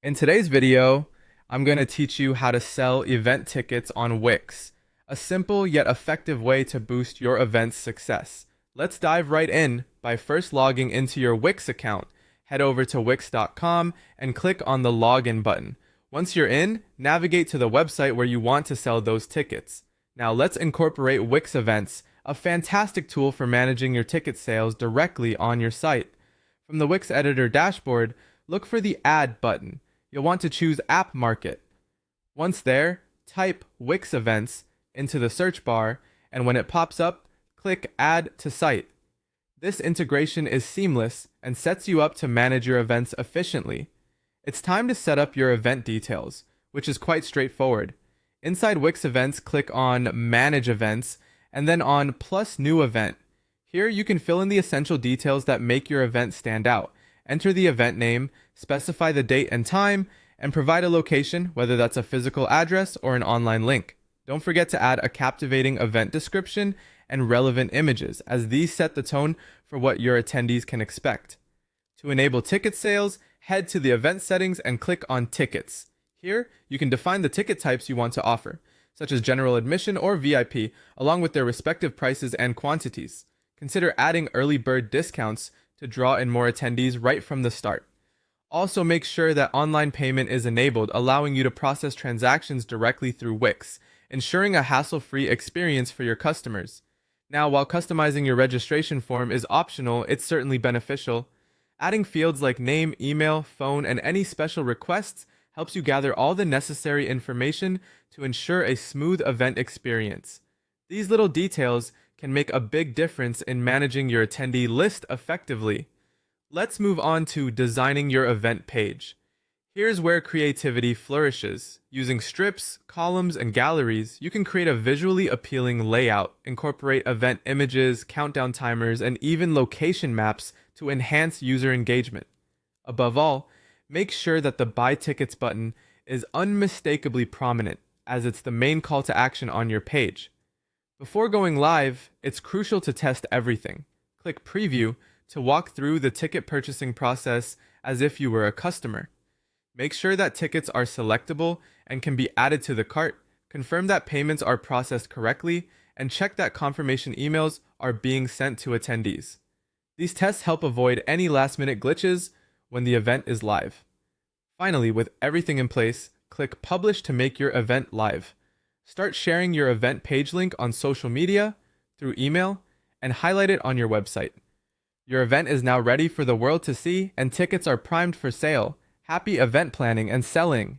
In today's video, I'm going to teach you how to sell event tickets on Wix, a simple yet effective way to boost your event's success. Let's dive right in by first logging into your Wix account. Head over to wix.com and click on the login button. Once you're in, navigate to the website where you want to sell those tickets. Now let's incorporate Wix Events, a fantastic tool for managing your ticket sales directly on your site. From the Wix Editor dashboard, look for the Add button. You'll want to choose App Market. Once there, type Wix Events into the search bar, and when it pops up, click Add to Site. This integration is seamless and sets you up to manage your events efficiently. It's time to set up your event details, which is quite straightforward. Inside Wix Events, click on Manage Events, and then on Plus New Event. Here you can fill in the essential details that make your event stand out. Enter the event name, specify the date and time, and provide a location, whether that's a physical address or an online link. Don't forget to add a captivating event description and relevant images, as these set the tone for what your attendees can expect. To enable ticket sales, head to the event settings and click on Tickets. Here, you can define the ticket types you want to offer, such as general admission or VIP, along with their respective prices and quantities. Consider adding early bird discounts to draw in more attendees right from the start. Also, make sure that online payment is enabled, allowing you to process transactions directly through Wix, ensuring a hassle-free experience for your customers. Now, while customizing your registration form is optional, it's certainly beneficial. Adding fields like name, email, phone, and any special requests helps you gather all the necessary information to ensure a smooth event experience. These little details can make a big difference in managing your attendee list effectively. Let's move on to designing your event page. Here's where creativity flourishes. Using strips, columns, and galleries, you can create a visually appealing layout, incorporate event images, countdown timers, and even location maps to enhance user engagement. Above all, make sure that the Buy Tickets button is unmistakably prominent, as it's the main call to action on your page. Before going live, it's crucial to test everything. Click Preview to walk through the ticket purchasing process as if you were a customer. Make sure that tickets are selectable and can be added to the cart, confirm that payments are processed correctly, and check that confirmation emails are being sent to attendees. These tests help avoid any last-minute glitches when the event is live. Finally, with everything in place, click Publish to make your event live. Start sharing your event page link on social media, through email, and highlight it on your website. Your event is now ready for the world to see, and tickets are primed for sale. Happy event planning and selling!